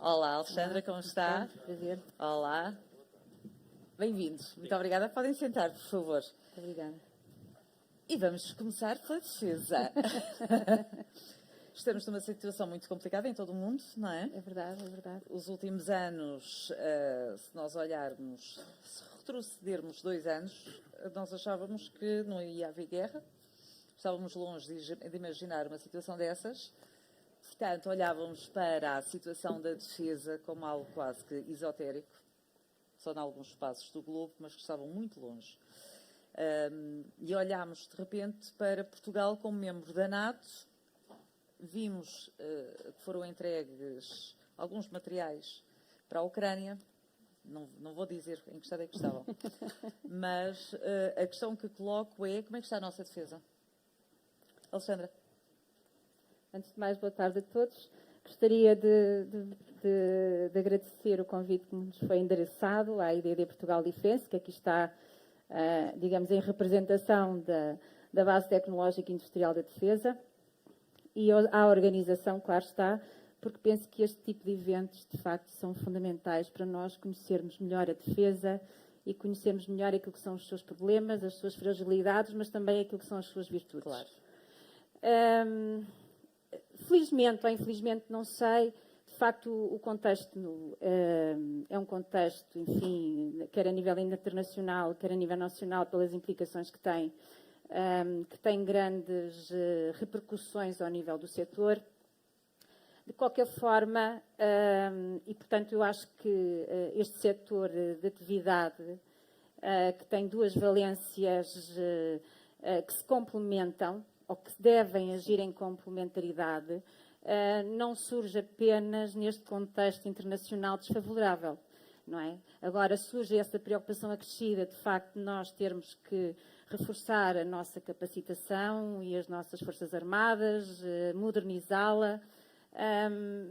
Olá, Alexandra, como está? Prazer. Olá. Bem-vindos. Muito obrigada. Podem sentar, por favor. Obrigada. E vamos começar pela defesa. Estamos numa situação muito complicada em todo o mundo, não é? É verdade, é verdade. Os últimos anos, se nós olharmos, se retrocedermos 2 anos, nós achávamos que não ia haver guerra. Estávamos longe de imaginar uma situação dessas. Portanto, olhávamos para a situação da defesa como algo quase que esotérico, só em alguns espaços do globo, mas que estavam muito longe. E olhámos, de repente, para Portugal como membro da NATO. Vimos que foram entregues alguns materiais para a Ucrânia. Não vou dizer em que estado é que estavam. Mas a questão que coloco é como é que está a nossa defesa? Alexandra. Antes de mais, boa tarde a todos. Gostaria de agradecer o convite que nos foi endereçado à IDD Portugal Defense, que aqui está, digamos, em representação da Base Tecnológica e Industrial da Defesa, e à organização, claro está, porque penso que este tipo de eventos, de facto, são fundamentais para nós conhecermos melhor a defesa e conhecermos melhor aquilo que são os seus problemas, as suas fragilidades, mas também aquilo que são as suas virtudes. Claro. Felizmente ou infelizmente, não sei, de facto o contexto é um contexto, enfim, quer a nível internacional, quer a nível nacional, pelas implicações que tem grandes repercussões ao nível do setor. De qualquer forma, e portanto eu acho que este setor de atividade, que tem duas valências que se complementam, ou que devem agir em complementaridade, não surge apenas neste contexto internacional desfavorável, não é? Agora surge essa preocupação acrescida, de facto, de nós termos que reforçar a nossa capacitação e as nossas Forças Armadas, modernizá-la,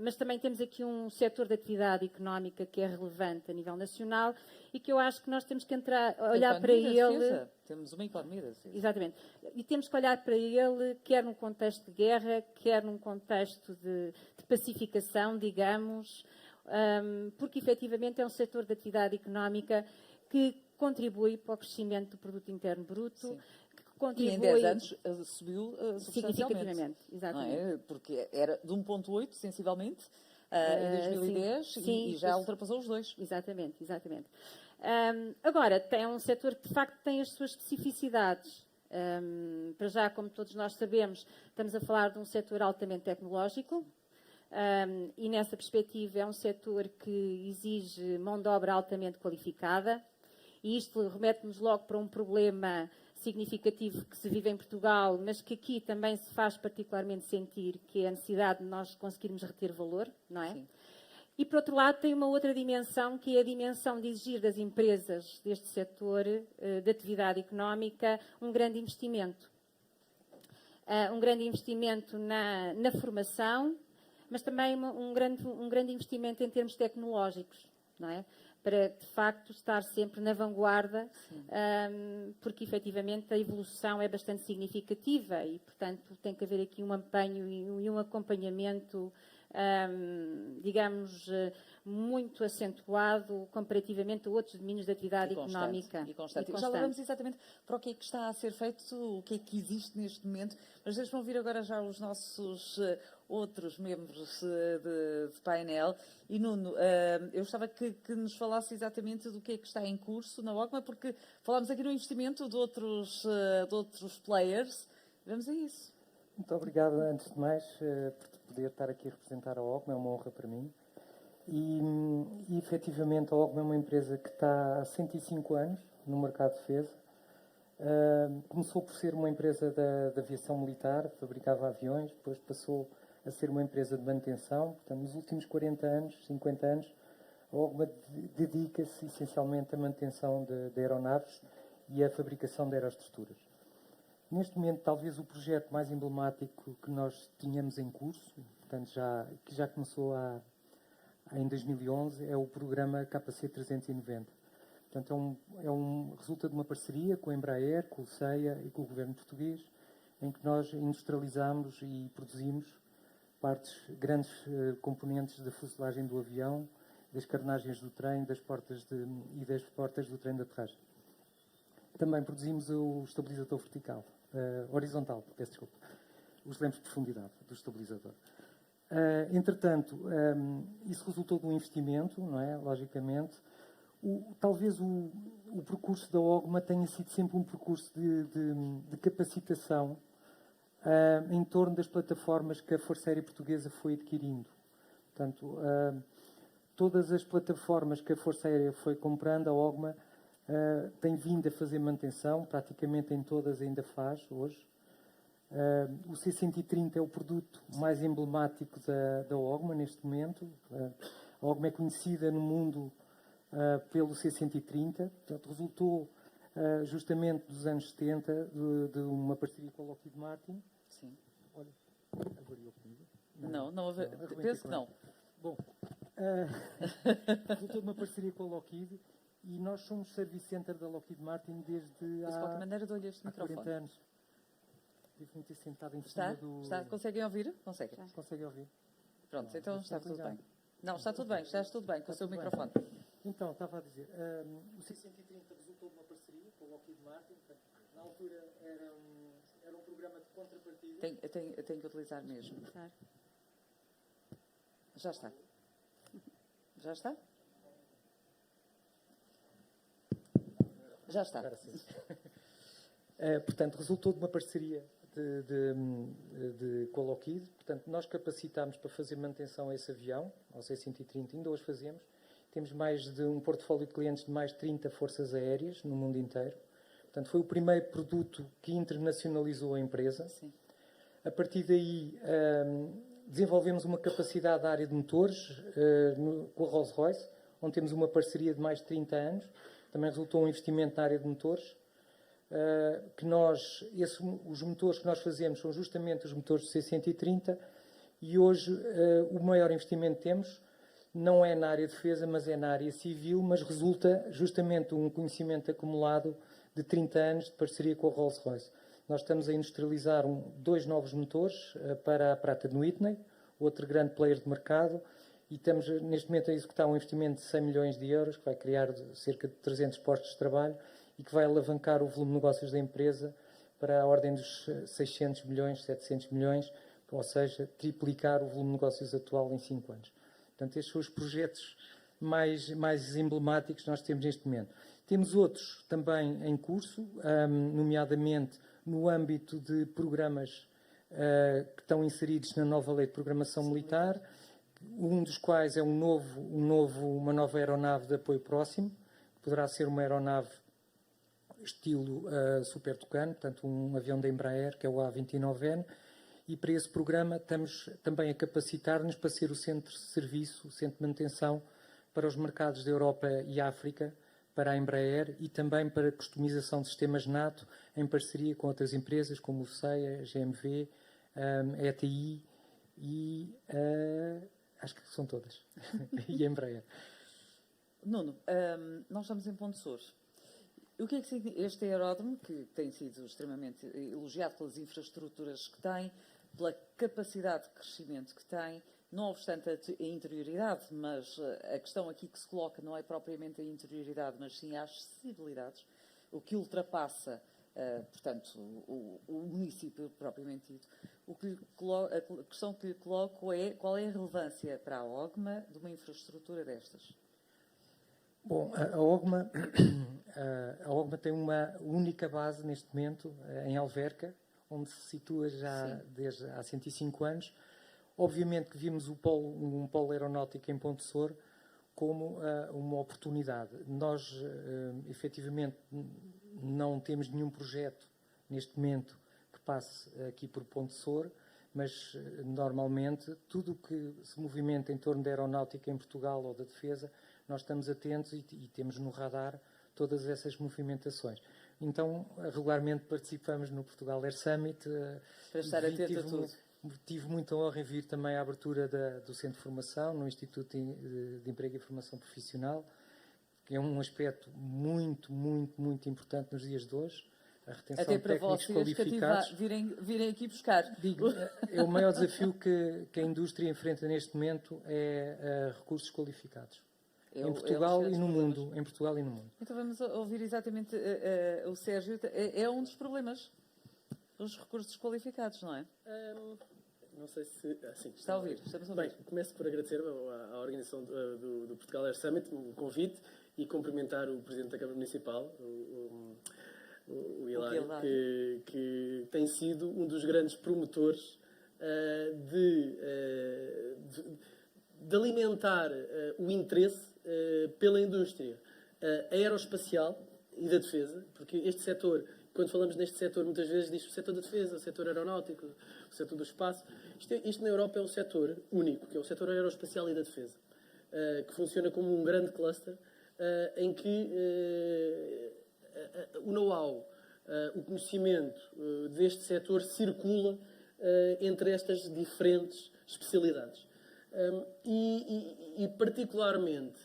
mas também temos aqui um setor de atividade económica que é relevante a nível nacional e que eu acho que nós temos que olhar para ele. Temos uma economia da defesa. Exatamente. E temos que olhar para ele, quer num contexto de guerra, quer num contexto de pacificação, digamos, porque efetivamente é um setor de atividade económica que contribui para o crescimento do produto interno bruto. Sim. Contribui, e em 10 anos subiu significativamente, exatamente. Não é? Porque era de 1,8 sensivelmente em 2010 sim, e já ultrapassou os 2. Exatamente, exatamente. Agora, tem um setor que de facto tem as suas especificidades. Para já, como todos nós sabemos, estamos a falar de um setor altamente tecnológico e nessa perspectiva é um setor que exige mão de obra altamente qualificada e isto remete-nos logo para um problema significativo que se vive em Portugal, mas que aqui também se faz particularmente sentir, que é a necessidade de nós conseguirmos reter valor, não é? Sim. E, por outro lado, tem uma outra dimensão, que é a dimensão de exigir das empresas deste setor de atividade económica um grande investimento. Um grande investimento na formação, mas também um grande investimento em termos tecnológicos, não é? Para, de facto, estar sempre na vanguarda, porque, efetivamente, a evolução é bastante significativa e, portanto, tem que haver aqui um empenho e um acompanhamento, digamos, muito acentuado comparativamente a outros domínios de atividade económica. E constante. Já lá vamos exatamente para o que é que está a ser feito, o que é que existe neste momento, mas deixem-me ouvir agora já os nossos outros membros de painel. E Nuno, eu gostava que nos falasse exatamente do que é que está em curso na OCMA, porque falámos aqui no investimento de outros players. Vamos a isso. Muito obrigado, antes de mais, por poder estar aqui a representar a OCMA, é uma honra para mim. E efetivamente, a OCMA é uma empresa que está há 105 anos no mercado de defesa. Começou por ser uma empresa da aviação militar, fabricava aviões, depois passou a ser uma empresa de manutenção. Portanto, nos últimos 40 anos, 50 anos, a OCMA dedica-se essencialmente à manutenção de aeronaves e à fabricação de aeroestruturas. Neste momento, talvez o projeto mais emblemático que nós tínhamos em curso, portanto, que já começou em 2011, é o programa KC 390. Portanto, resulta de uma parceria com a Embraer, com o CEA e com o governo português, em que nós industrializamos e produzimos grandes componentes da fuselagem do avião, das carnagens do trem e das portas do trem de aterragem. Também produzimos o estabilizador horizontal, peço desculpa, os lempos de profundidade do estabilizador. Entretanto, isso resultou de um investimento, não é? Logicamente. Talvez o percurso da OGMA tenha sido sempre um percurso de capacitação em torno das plataformas que a Força Aérea Portuguesa foi adquirindo. Portanto, todas as plataformas que a Força Aérea foi comprando, a OGMA tem vindo a fazer manutenção, praticamente em todas ainda faz hoje. O C-130 é o produto mais emblemático da OGMA neste momento. A OGMA é conhecida no mundo pelo C-130, portanto, resultou justamente dos anos 70 de uma parceria com a Lockheed Martin. Sim. Olha, avariou comigo? Não, penso que não. Bom, resultou de uma parceria com a Lockheed e nós somos Service Center da Lockheed Martin desde Mas de qualquer maneira dou-lhe este 40 microfone. anos. Devo-me ter sentado em cima Está? Conseguem ouvir? Conseguem. Consegue ouvir? Pronto, então está tudo ligado. bem. Não, está tudo bem, estás tudo bem com o seu tudo bem. microfone. Então, estava a dizer, o C-130 resultou de uma parceria com a Lockheed Martin. Na altura era um programa de contrapartida. Tenho que utilizar mesmo. Claro. Já está. Já está? Já está. Agora sim. Portanto, resultou de uma parceria com a Lockheed. Portanto, nós capacitámos para fazer manutenção a esse avião, ao C-130, ainda hoje fazemos. Temos mais de um portfólio de clientes de mais de 30 forças aéreas no mundo inteiro. Portanto, foi o primeiro produto que internacionalizou a empresa. Sim. A partir daí, desenvolvemos uma capacidade da área de motores com a Rolls-Royce, onde temos uma parceria de mais de 30 anos. Também resultou um investimento na área de motores. Os motores que nós fazemos são justamente os motores do C-130 e hoje o maior investimento que temos não é na área de defesa, mas é na área civil, mas resulta justamente um conhecimento acumulado de 30 anos de parceria com a Rolls-Royce. Nós estamos a industrializar 2 novos motores para a Pratt & Whitney, outro grande player de mercado, e estamos neste momento a executar um investimento de 100 milhões de euros, que vai criar cerca de 300 postos de trabalho e que vai alavancar o volume de negócios da empresa para a ordem dos 600 milhões, 700 milhões, ou seja, triplicar o volume de negócios atual em 5 anos. Portanto, estes são os projetos mais emblemáticos que nós temos neste momento. Temos outros também em curso, nomeadamente no âmbito de programas que estão inseridos na nova lei de programação militar, um dos quais é uma nova aeronave de apoio próximo, que poderá ser uma aeronave estilo Super Tucano, portanto um avião da Embraer, que é o A29N, e para esse programa estamos também a capacitar-nos para ser o centro de serviço, o centro de manutenção para os mercados da Europa e África, para a Embraer e também para a customização de sistemas NATO em parceria com outras empresas como o CEA, a GMV, a ETI e acho que são todas, e a Embraer. Nuno, nós estamos em Ponte Sor. O que é que significa este aeródromo, que tem sido extremamente elogiado pelas infraestruturas que tem, pela capacidade de crescimento que tem, não obstante a interioridade, mas a questão aqui que se coloca não é propriamente a interioridade, mas sim as acessibilidades, o que ultrapassa, portanto, o município propriamente dito. A questão que lhe coloco é qual é a relevância para a OGMA de uma infraestrutura destas? Bom, a OGMA tem uma única base neste momento em Alverca, onde se situa já desde há 105 anos. Obviamente que vimos um polo aeronáutico em Ponte Sor como uma oportunidade. Nós, efetivamente, não temos nenhum projeto neste momento que passe aqui por Ponte Sor, mas normalmente tudo o que se movimenta em torno da aeronáutica em Portugal ou da defesa, nós estamos atentos e temos no radar todas essas movimentações. Então, regularmente participamos no Portugal Air Summit. Para estar atento a tudo. Tive muita honra em vir também à abertura do Centro de Formação, no Instituto de Emprego e Formação Profissional, que é um aspecto muito, muito, muito importante nos dias de hoje. a retenção Até de para técnicos vocês qualificados. virem aqui buscar. Digo, é o maior desafio que a indústria enfrenta neste momento é recursos qualificados. Em Portugal e no mundo. Em Portugal e no mundo. Então vamos ouvir exatamente o Sérgio. É um dos problemas, os recursos qualificados, não é? Não sei se... sim. Está a ouvir, estamos a ouvir. Bem, começo por agradecer à organização do Portugal Air Summit o convite e cumprimentar o Presidente da Câmara Municipal, o Hilário, que tem sido um dos grandes promotores de alimentar o interesse pela indústria aeroespacial e da defesa, porque este setor, quando falamos neste setor, muitas vezes diz o setor da defesa, o setor aeronáutico, o setor do espaço. Isto na Europa é um setor único, que é o setor aeroespacial e da defesa, que funciona como um grande cluster, em que o know-how, o conhecimento deste setor circula entre estas diferentes especialidades. E particularmente,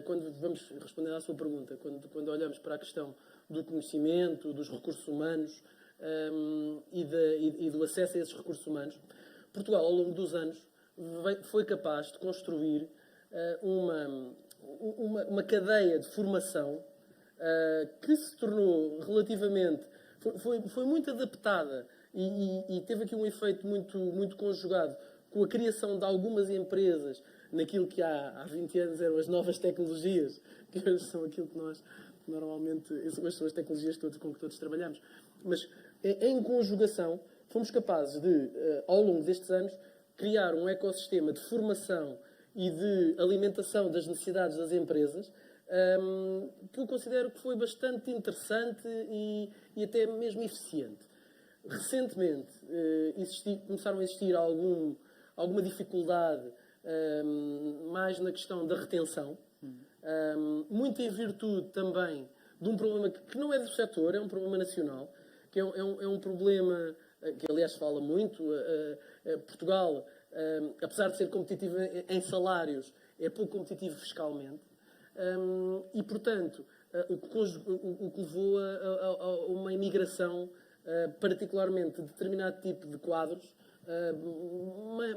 quando vamos responder à sua pergunta, quando olhamos para a questão do conhecimento, dos recursos humanos e do acesso a esses recursos humanos, Portugal, ao longo dos anos, foi capaz de construir uma cadeia de formação que se tornou relativamente... Foi muito adaptada e teve aqui um efeito muito conjugado com a criação de algumas empresas naquilo que há 20 anos eram as novas tecnologias, que hoje são aquilo que nós normalmente... Hoje são as tecnologias com que todos trabalhamos. Mas, em conjugação, fomos capazes de, ao longo destes anos, criar um ecossistema de formação e de alimentação das necessidades das empresas, que eu considero que foi bastante interessante e até mesmo eficiente. Recentemente começaram a existir alguma dificuldade mais na questão da retenção, muito em virtude também de um problema que não é do setor, é um problema nacional, que é um problema que aliás se fala muito. Portugal, apesar de ser competitivo em salários, é pouco competitivo fiscalmente. E, portanto, o que levou a uma imigração, particularmente de determinado tipo de quadros,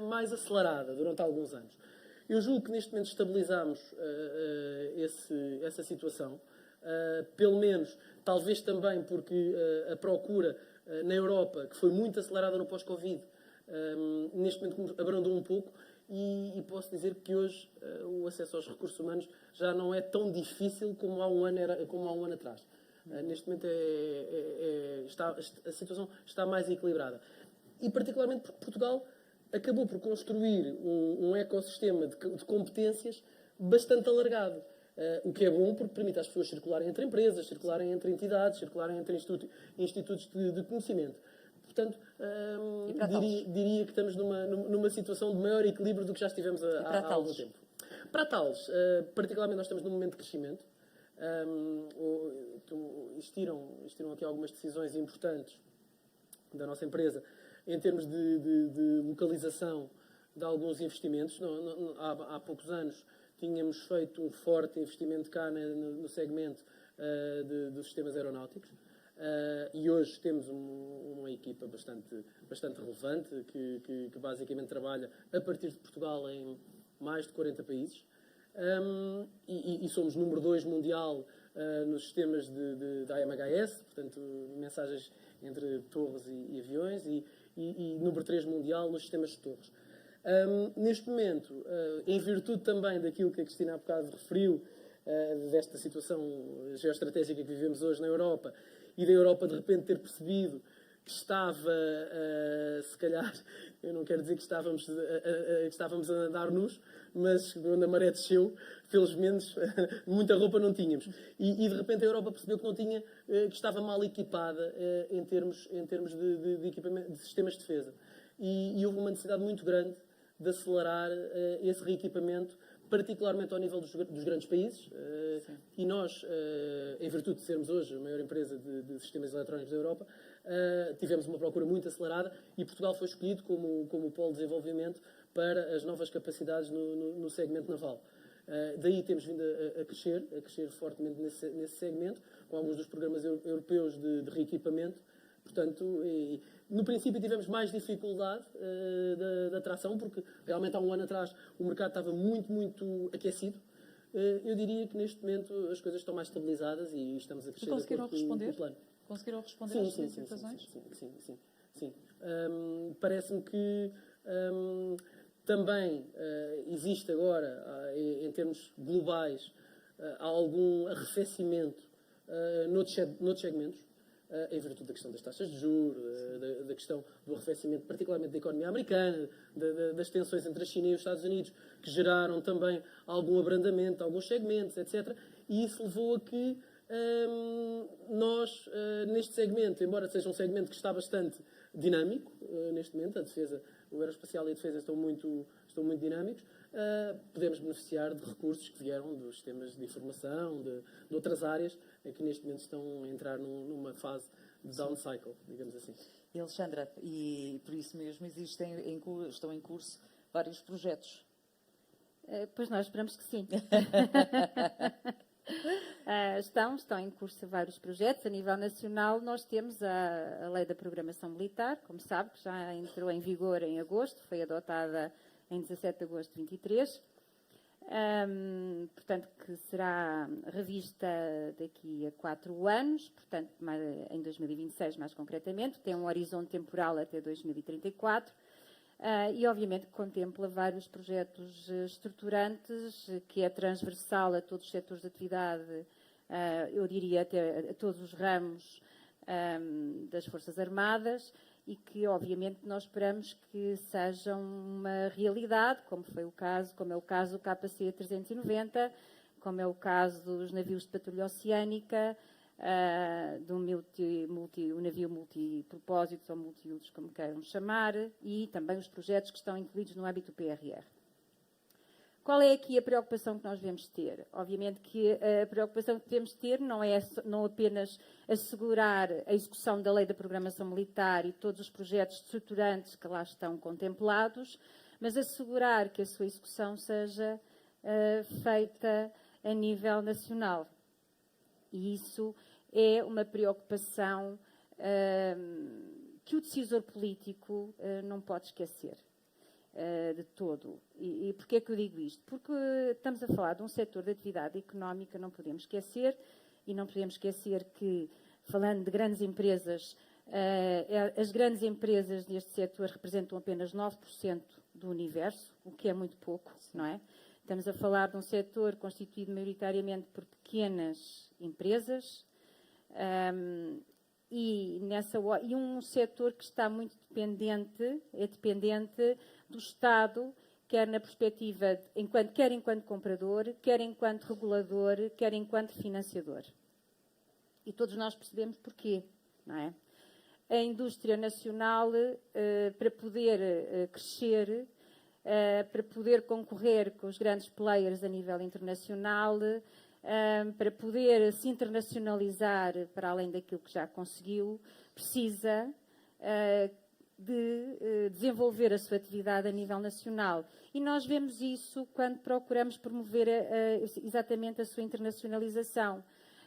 mais acelerada durante alguns anos. Eu julgo que neste momento estabilizamos essa situação, pelo menos, talvez também porque a procura na Europa, que foi muito acelerada no pós-Covid, neste momento abrandou um pouco. E posso dizer que hoje o acesso aos recursos humanos já não é tão difícil como há um ano atrás. Neste momento a situação está mais equilibrada. E particularmente porque Portugal acabou por construir um ecossistema de competências bastante alargado. O que é bom porque permite às pessoas circularem entre empresas, circularem entre entidades, circularem entre institutos de conhecimento. Portanto, diria que estamos numa situação de maior equilíbrio do que já estivemos há algum tempo. Para Tales, particularmente nós estamos num momento de crescimento. Existiram aqui algumas decisões importantes da nossa empresa em termos de localização de alguns investimentos. Há poucos anos tínhamos feito um forte investimento cá no segmento dos sistemas aeronáuticos. E hoje temos uma equipa bastante relevante que basicamente trabalha a partir de Portugal em mais de 40 países. E somos número 2 mundial nos sistemas da AMHS, portanto, mensagens entre torres e aviões, e número 3 mundial nos sistemas de torres. Neste momento, em virtude também daquilo que a Cristina há bocado referiu, desta situação geoestratégica que vivemos hoje na Europa, e da Europa de repente ter percebido que estava, se calhar, eu não quero dizer que estávamos a andar nus, mas quando a maré desceu, felizmente, muita roupa não tínhamos. E de repente a Europa percebeu que que estava mal equipada em termos de equipamento, de sistemas de defesa. E houve uma necessidade muito grande de acelerar esse reequipamento, particularmente ao nível dos grandes países. E nós, em virtude de sermos hoje a maior empresa de sistemas eletrónicos da Europa, tivemos uma procura muito acelerada e Portugal foi escolhido como polo de desenvolvimento para as novas capacidades no segmento naval. Daí temos vindo a crescer fortemente nesse segmento, com alguns dos programas europeus de reequipamento. Portanto, no princípio tivemos mais dificuldade da atração, porque realmente há um ano atrás o mercado estava muito aquecido. Eu diria que neste momento as coisas estão mais estabilizadas e estamos a crescer. E conseguiram responder? Com o plano. Conseguiram responder às solicitações? Sim. Parece-me que também existe agora, em termos globais, há algum arrefecimento noutros segmentos, em virtude da questão das taxas de juros, da questão do arrefecimento, particularmente da economia americana, das tensões entre a China e os Estados Unidos, que geraram também algum abrandamento de alguns segmentos, etc. E isso levou a que nós, neste segmento, embora seja um segmento que está bastante dinâmico, neste momento, a defesa, o aeroespacial e a defesa estão muito dinâmicos, podemos beneficiar de recursos que vieram dos sistemas de informação, de outras áreas, que neste momento estão a entrar numa fase de down cycle, digamos assim. E Alexandra, e por isso mesmo estão em curso vários projetos. Pois nós esperamos que sim. Estão em curso vários projetos. A nível nacional, nós temos a Lei da Programação Militar, como sabe, que já entrou em vigor em agosto, foi adotada em 17 de agosto de 23. Portanto, que será revista daqui a 4 anos, portanto, em 2026 mais concretamente, tem um horizonte temporal até 2034. E, obviamente, contempla vários projetos estruturantes, que é transversal a todos os setores de atividade, eu diria até a todos os ramos das Forças Armadas, e que, obviamente, nós esperamos que sejam uma realidade, como é o caso do KC 390, como é o caso dos navios de patrulha oceânica, de um navio multipropósitos ou multiusos, como queiram chamar, e também os projetos que estão incluídos no âmbito do PRR. Qual é aqui a preocupação que nós devemos ter? Obviamente que a preocupação que devemos ter não apenas assegurar a execução da Lei da Programação Militar e todos os projetos estruturantes que lá estão contemplados, mas assegurar que a sua execução seja feita a nível nacional. E isso é uma preocupação que o decisor político não pode esquecer de todo. E porquê é que eu digo isto? Porque estamos a falar de um setor de atividade económica, não podemos esquecer, e não podemos esquecer que, falando de grandes empresas, as grandes empresas deste setor representam apenas 9% do universo, o que é muito pouco, não é? Estamos a falar de um setor constituído maioritariamente por pequenas empresas e um setor que está muito dependente do Estado, quer na perspectiva, quer enquanto comprador, quer enquanto regulador, quer enquanto financiador. E todos nós percebemos porquê, não é? A indústria nacional, para poder crescer, para poder concorrer com os grandes players a nível internacional, para poder se internacionalizar para além daquilo que já conseguiu, precisa de desenvolver a sua atividade a nível nacional. E nós vemos isso quando procuramos promover exatamente a sua internacionalização.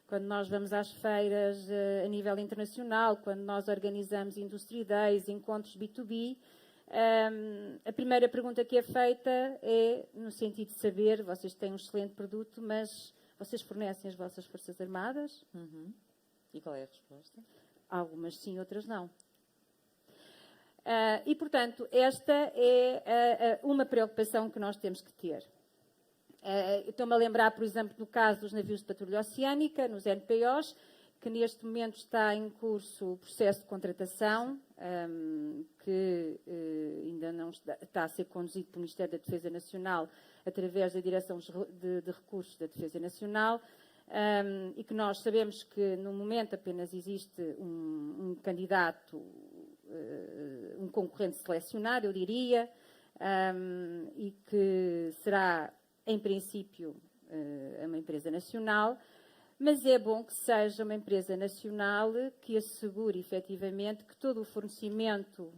Quando nós vamos às feiras a nível internacional, quando nós organizamos Industry Days, encontros B2B, a primeira pergunta que é feita é no sentido de saber, vocês têm um excelente produto, mas vocês fornecem as vossas Forças Armadas? Uhum. E qual é a resposta? Algumas sim, outras não. E, portanto, esta é uma preocupação que nós temos que ter. Estou-me a lembrar, por exemplo, do caso dos navios de patrulha oceânica, nos NPOs, que neste momento está em curso o processo de contratação, que ainda não está a ser conduzido pelo Ministério da Defesa Nacional através da Direção de Recursos da Defesa Nacional, e que nós sabemos que, no momento, apenas existe um candidato, um concorrente selecionado, eu diria, e que será, em princípio, uma empresa nacional, mas é bom que seja uma empresa nacional que assegure, efetivamente, que todo o fornecimento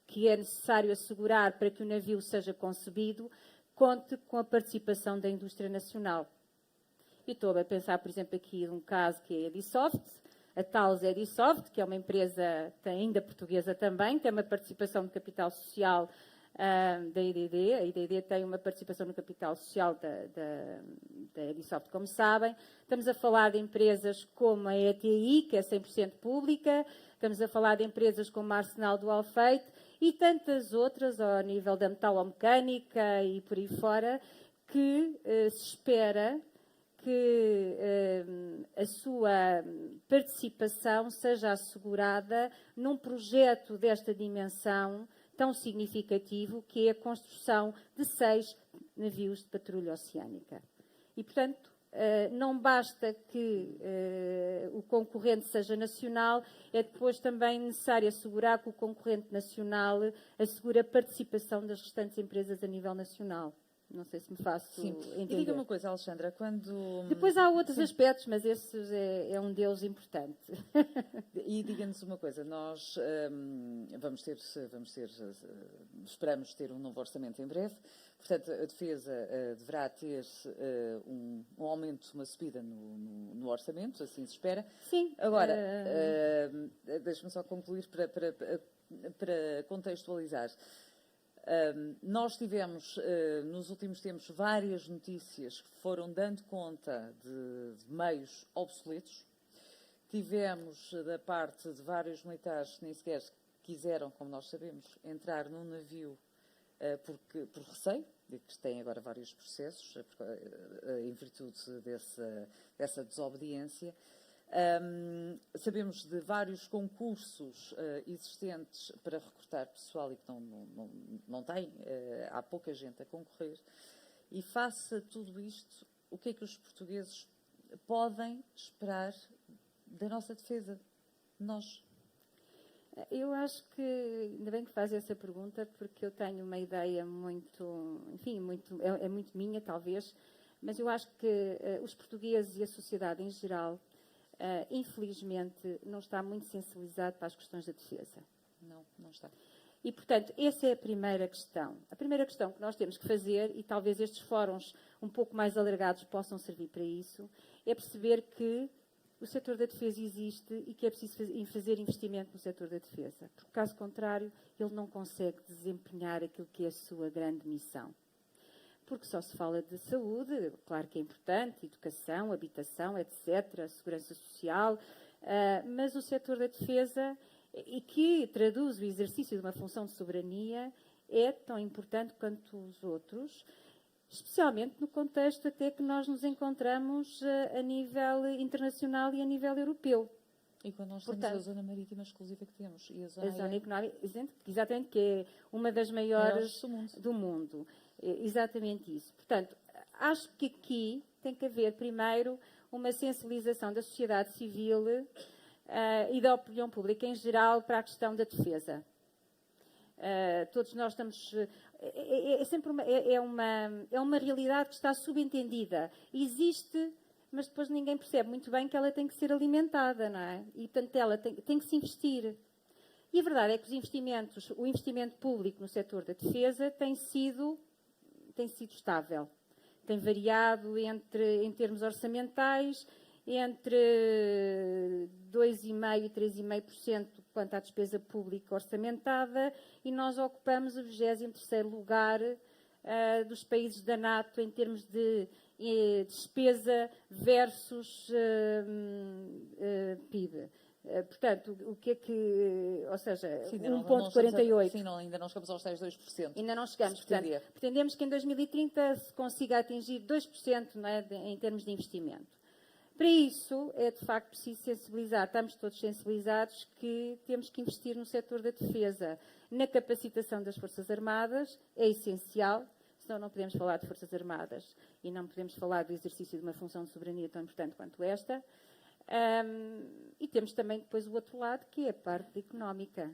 que é necessário assegurar para que o navio seja concebido conte com a participação da indústria nacional. E estou a pensar, por exemplo, aqui num caso que é a Edisoft, a Thales Edisoft, que é uma empresa ainda portuguesa também, tem uma participação de capital social da IDD. A IDD tem uma participação no capital social da Edisoft, como sabem. Estamos a falar de empresas como a ETI, que é 100% pública. Estamos a falar de empresas como a Arsenal do Alfeite e tantas outras, ao nível da metalomecânica e por aí fora, que se espera que a sua participação seja assegurada num projeto desta dimensão tão significativo, que é a construção de 6 navios de patrulha oceânica. E, portanto, não basta que o concorrente seja nacional, é depois também necessário assegurar que o concorrente nacional assegure a participação das restantes empresas a nível nacional. Não sei se me faço entender. E diga uma coisa, Alexandra, quando... Depois há outros aspectos, mas esse é um deles importante. E diga-nos uma coisa, nós esperamos ter um novo orçamento em breve, portanto a Defesa deverá ter um aumento, uma subida no orçamento, assim se espera. Sim. Agora, deixe-me só concluir para contextualizar. Nós tivemos, nos últimos tempos, várias notícias que foram dando conta de meios obsoletos. Tivemos, da parte de vários militares que nem sequer quiseram, como nós sabemos, entrar num navio por receio, de que têm agora vários processos em virtude dessa desobediência. Sabemos de vários concursos existentes para recrutar pessoal e que não têm, há pouca gente a concorrer. E face a tudo isto, o que é que os portugueses podem esperar da nossa defesa? Nós. Eu acho que, ainda bem que faz essa pergunta, porque eu tenho uma ideia muito, enfim, é muito minha, talvez, mas eu acho que os portugueses e a sociedade em geral, infelizmente, não está muito sensibilizado para as questões da defesa. Não está. E, portanto, essa é a primeira questão. A primeira questão que nós temos que fazer, e talvez estes fóruns um pouco mais alargados possam servir para isso, é perceber que o setor da defesa existe e que é preciso fazer investimento no setor da defesa. Porque, caso contrário, ele não consegue desempenhar aquilo que é a sua grande missão. Porque só se fala de saúde, claro que é importante, educação, habitação, etc., segurança social, mas o setor da defesa, e que traduz o exercício de uma função de soberania, é tão importante quanto os outros, especialmente no contexto até que nós nos encontramos a nível internacional e a nível europeu. E quando nós temos a zona marítima exclusiva que temos. E a zona económica, exatamente, que é uma das maiores do mundo. Exatamente isso. Portanto, acho que aqui tem que haver, primeiro, uma sensibilização da sociedade civil e da opinião pública em geral para a questão da defesa. Todos nós estamos... É uma realidade que está subentendida. Existe, mas depois ninguém percebe muito bem que ela tem que ser alimentada, não é? E, portanto, ela tem que se investir. E a verdade é que o investimento público no setor da defesa tem sido estável. Tem variado em termos orçamentais, entre 2,5% e 3,5% quanto à despesa pública orçamentada, e nós ocupamos o 23º lugar dos países da NATO em termos de despesa versus PIB. Portanto, o que é que... Ou seja, 1,48. Sim, ainda não chegamos aos tais 2%. Ainda não chegamos. Portanto, pretendemos que em 2030 se consiga atingir 2%, não é, em termos de investimento. Para isso, é de facto preciso sensibilizar, estamos todos sensibilizados que temos que investir no setor da defesa, na capacitação das Forças Armadas, é essencial, senão não podemos falar de Forças Armadas e não podemos falar do exercício de uma função de soberania tão importante quanto esta. E temos também depois o outro lado, que é a parte económica,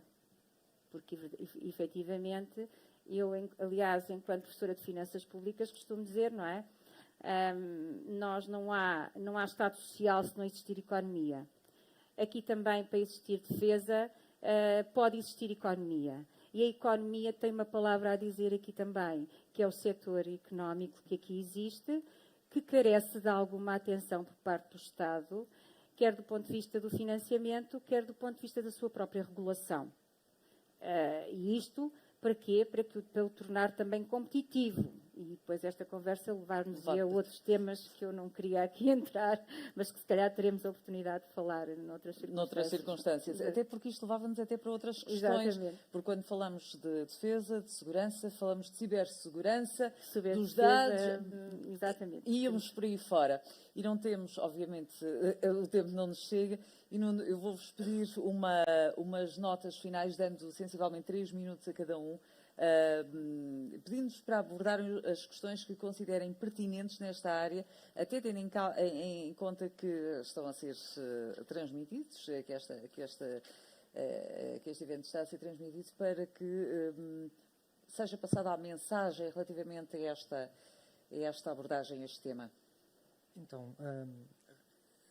porque efetivamente eu, aliás, enquanto professora de Finanças Públicas, costumo dizer, não é? Não há Estado Social se não existir economia. Aqui também, para existir defesa, pode existir economia. E a economia tem uma palavra a dizer aqui também, que é o setor económico que aqui existe, que carece de alguma atenção por parte do Estado, quer do ponto de vista do financiamento, quer do ponto de vista da sua própria regulação. E isto para quê? Para o tornar também competitivo. E depois esta conversa levar-nos a outros temas que eu não queria aqui entrar, mas que se calhar teremos a oportunidade de falar noutras circunstâncias. Até porque isto levava-nos até para outras questões. Exatamente. Porque quando falamos de defesa, de segurança, falamos de cibersegurança, dos dados. Exatamente. Íamos por aí fora. E não temos, obviamente, o tempo não nos chega. E eu vou-vos pedir umas notas finais, dando sensivelmente 3 minutos a cada um, pedindo-nos para abordar as questões que considerem pertinentes nesta área, até tendo em conta que estão a ser transmitidos, que este evento está a ser transmitido, para que seja passada a mensagem relativamente a esta abordagem, a este tema. Então,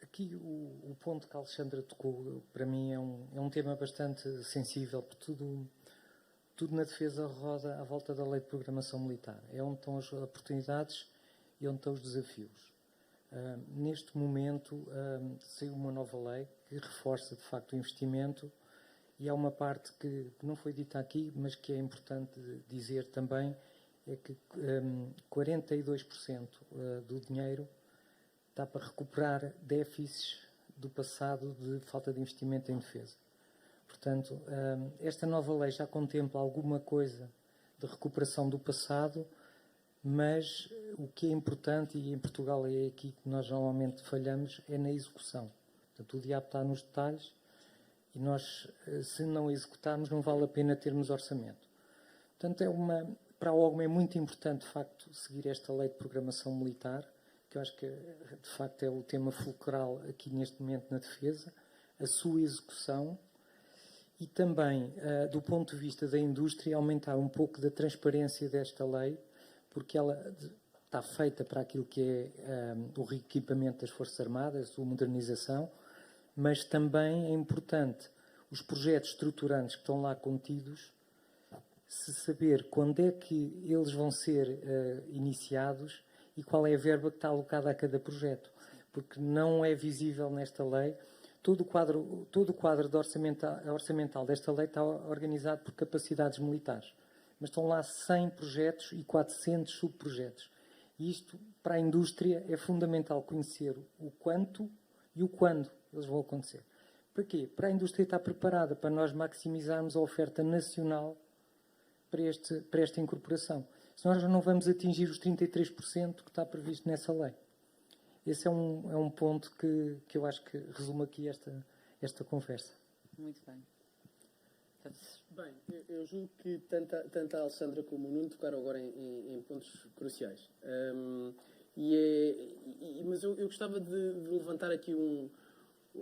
aqui o ponto que a Alexandra tocou, para mim, é um tema bastante sensível, porque tudo na defesa roda à volta da lei de programação militar. É onde estão as oportunidades e onde estão os desafios. Neste momento, saiu uma nova lei que reforça, de facto, o investimento, e há uma parte que não foi dita aqui, mas que é importante dizer também, é que 42% do dinheiro está para recuperar déficits do passado de falta de investimento em defesa. Portanto, esta nova lei já contempla alguma coisa de recuperação do passado, mas o que é importante, e em Portugal é aqui que nós normalmente falhamos, é na execução. Portanto, o diabo está nos detalhes e nós, se não executarmos, não vale a pena termos orçamento. Portanto, para a OGME é muito importante, de facto, seguir esta lei de programação militar, que eu acho que, de facto, é o tema fulcral aqui neste momento na defesa, a sua execução e também, do ponto de vista da indústria, aumentar um pouco da transparência desta lei, porque ela está feita para aquilo que é o reequipamento das Forças Armadas, a sua modernização, mas também é importante os projetos estruturantes que estão lá contidos, se saber quando é que eles vão ser iniciados e qual é a verba que está alocada a cada projeto, porque não é visível nesta lei. Todo o quadro de orçamental desta lei está organizado por capacidades militares, mas estão lá 100 projetos e 400 subprojetos. E isto, para a indústria, é fundamental conhecer o quanto e o quando eles vão acontecer. Para quê? Para a indústria estar preparada, para nós maximizarmos a oferta nacional para esta incorporação. Senão nós não vamos atingir os 33% que está previsto nessa lei. Esse é um ponto que eu acho que resume aqui esta conversa. Muito bem. Bem, eu julgo que tanto a Alexandra como o Nuno tocaram agora em pontos cruciais. Mas eu gostava de levantar aqui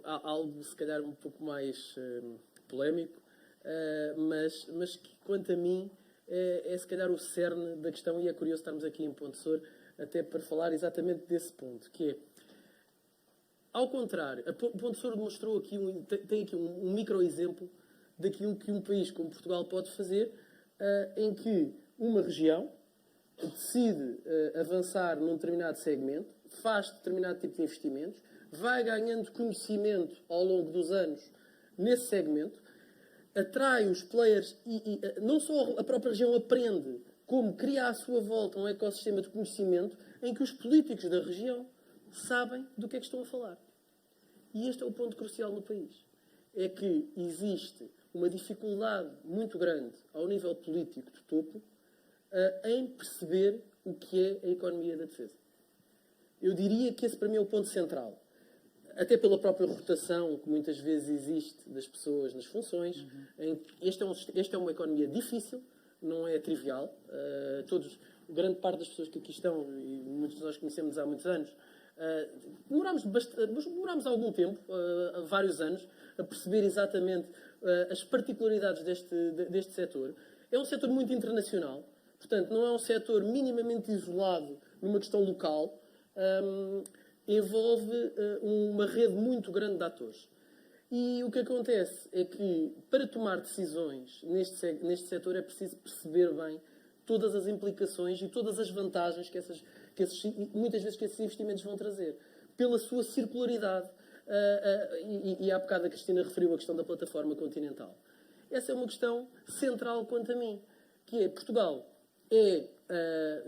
algo, se calhar, um pouco mais polémico, mas que, quanto a mim, é se calhar o cerne da questão, e é curioso estarmos aqui em Ponte Sor até para falar exatamente desse ponto, que é, ao contrário, a Ponte Sor demonstrou aqui, tem aqui um micro-exemplo daquilo que um país como Portugal pode fazer, em que uma região decide avançar num determinado segmento, faz determinado tipo de investimentos, vai ganhando conhecimento ao longo dos anos nesse segmento, atrai os players e não só a própria região aprende, como cria à sua volta um ecossistema de conhecimento em que os políticos da região sabem do que é que estão a falar. E este é o ponto crucial no país. É que existe uma dificuldade muito grande ao nível político de topo em perceber o que é a economia da defesa. Eu diria que esse para mim é o ponto central. Até pela própria rotação que muitas vezes existe das pessoas nas funções. Esta é uma economia difícil, não é trivial. Grande parte das pessoas que aqui estão, e muitos de nós conhecemos há muitos anos, demorámos algum tempo, vários anos, a perceber exatamente as particularidades deste setor. É um setor muito internacional, portanto, não é um setor minimamente isolado numa questão local. Envolve uma rede muito grande de atores. E o que acontece é que, para tomar decisões neste setor, é preciso perceber bem todas as implicações e todas as vantagens muitas vezes que esses investimentos vão trazer, pela sua circularidade. E há bocado a Cristina referiu a questão da plataforma continental. Essa é uma questão central quanto a mim, que é Portugal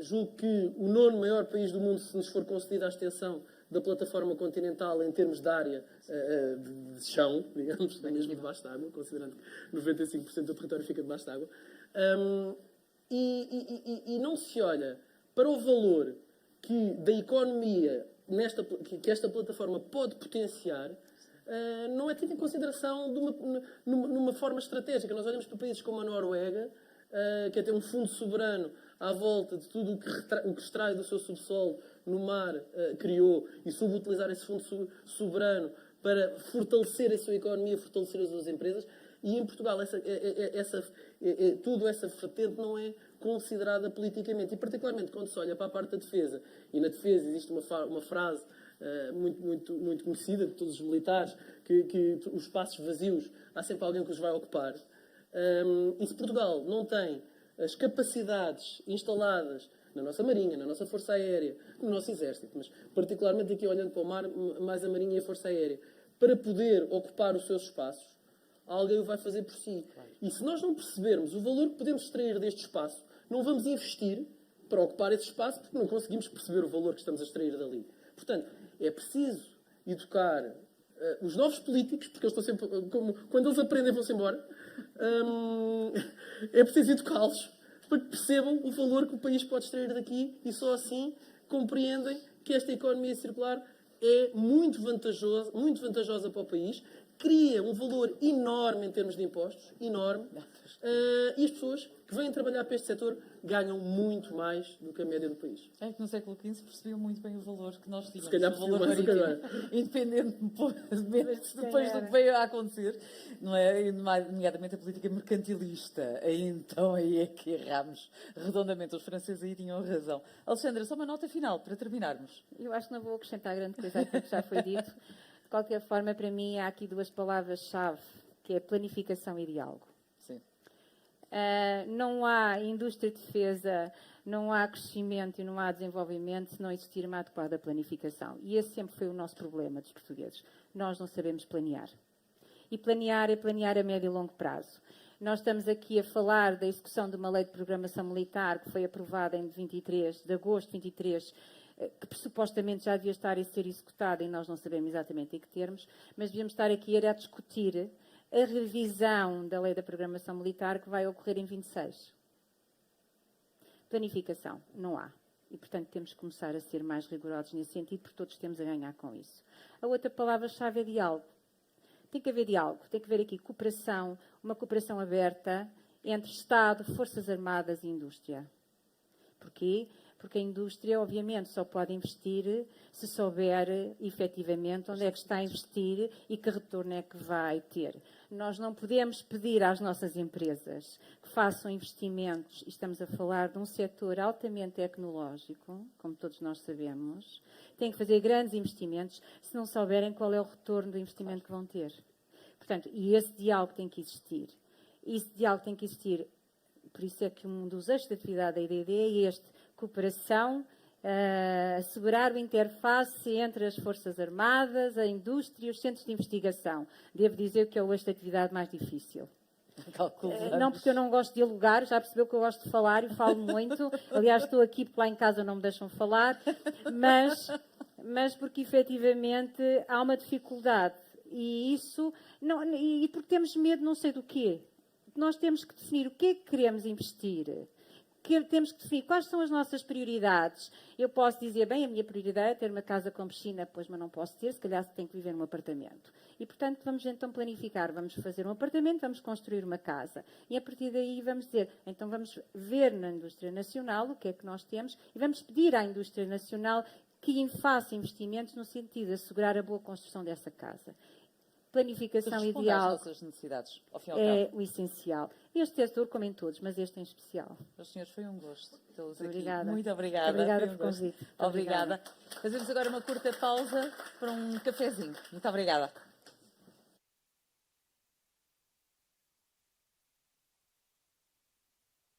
julgo que o 9º maior país do mundo, se nos for concedida a extensão da plataforma continental em termos de área de chão, digamos, mesmo debaixo de água, considerando que 95% do território fica debaixo de água. E não se olha para o valor da economia que esta plataforma pode potenciar, não é tido em consideração numa forma estratégica. Nós olhamos para países como a Noruega, que tem um fundo soberano à volta de tudo o que extrai do seu subsolo no mar, criou, e subutilizar esse fundo soberano para fortalecer a sua economia, fortalecer as suas empresas. E em Portugal tudo essa vertente não é considerada politicamente. E particularmente quando se olha para a parte da defesa. E na defesa existe uma frase muito conhecida de todos os militares, que os espaços vazios, há sempre alguém que os vai ocupar. E se Portugal não tem as capacidades instaladas na nossa Marinha, na nossa Força Aérea, no nosso Exército, mas particularmente aqui olhando para o mar, mais a Marinha e a Força Aérea, para poder ocupar os seus espaços, alguém o vai fazer por si. E se nós não percebermos o valor que podemos extrair deste espaço, não vamos investir para ocupar esse espaço, porque não conseguimos perceber o valor que estamos a extrair dali. Portanto, é preciso educar os novos políticos, porque eles estão sempre, quando eles aprendem, vão-se embora. É preciso educá-los para que percebam o valor que o país pode extrair daqui e só assim compreendem que esta economia circular é muito vantajosa para o país, cria um valor enorme em termos de impostos, enorme, e as pessoas que vêm trabalhar para este setor ganham muito mais do que a média do país. É que no século XV percebiam muito bem o valor que nós tínhamos. Se calhar o valor mais do que marítimo, agora. independentemente depois do que veio a acontecer, não é? Nomeadamente a política mercantilista. Então aí é que erramos redondamente. Os franceses aí tinham razão. Alexandra, só uma nota final para terminarmos. Eu acho que não vou acrescentar grande coisa àquilo que já foi dito. De qualquer forma, para mim, há aqui duas palavras-chave, que é planificação e diálogo. Sim. Não há indústria de defesa, não há crescimento e não há desenvolvimento se não existir uma adequada planificação. E esse sempre foi o nosso problema dos portugueses. Nós não sabemos planear. E planear é planear a médio e longo prazo. Nós estamos aqui a falar da execução de uma lei de programação militar que foi aprovada em 23, de agosto de 23, que supostamente já devia estar a ser executada e nós não sabemos exatamente em que termos, mas devíamos estar aqui a discutir a revisão da lei da programação militar que vai ocorrer em 26. Planificação, não há. E, portanto, temos que começar a ser mais rigorosos nesse sentido, porque todos temos a ganhar com isso. A outra palavra-chave é diálogo. Tem que haver diálogo, tem que haver aqui cooperação, uma cooperação aberta entre Estado, Forças Armadas e indústria. Porquê? Porque a indústria, obviamente, só pode investir se souber, efetivamente, onde é que está a investir e que retorno é que vai ter. Nós não podemos pedir às nossas empresas que façam investimentos, e estamos a falar de um setor altamente tecnológico, como todos nós sabemos, têm que fazer grandes investimentos se não souberem qual é o retorno do investimento que vão ter. Portanto, e esse diálogo tem que existir. Esse diálogo tem que existir, por isso é que um dos eixos de atividade da IDD é este: cooperação, assegurar a interface entre as Forças Armadas, a indústria e os centros de investigação. Devo dizer que é o eixo de atividade mais difícil. Não porque eu não gosto de dialogar, já percebeu que eu gosto de falar e falo muito. Aliás, estou aqui porque lá em casa não me deixam falar, mas porque efetivamente há uma dificuldade. E isso, e porque temos medo não sei do quê. Nós temos que definir o que é que queremos investir. Temos que definir quais são as nossas prioridades. Eu posso dizer, bem, a minha prioridade é ter uma casa com piscina, pois, mas não posso ter, se calhar tenho que viver num apartamento. E, portanto, vamos então planificar, vamos fazer um apartamento, vamos construir uma casa. E, a partir daí, vamos dizer, então vamos ver na indústria nacional o que é que nós temos e vamos pedir à indústria nacional que faça investimentos no sentido de assegurar a boa construção dessa casa. Planificação ideal às nossas necessidades, ao fim e ao é cabo. o essencial. Este setor, como em todos, mas este em especial. Os senhores, foi um gosto. Obrigada. Muito obrigada. Obrigada por convite. Obrigada. Fazemos agora uma curta pausa para um cafezinho. Muito obrigada.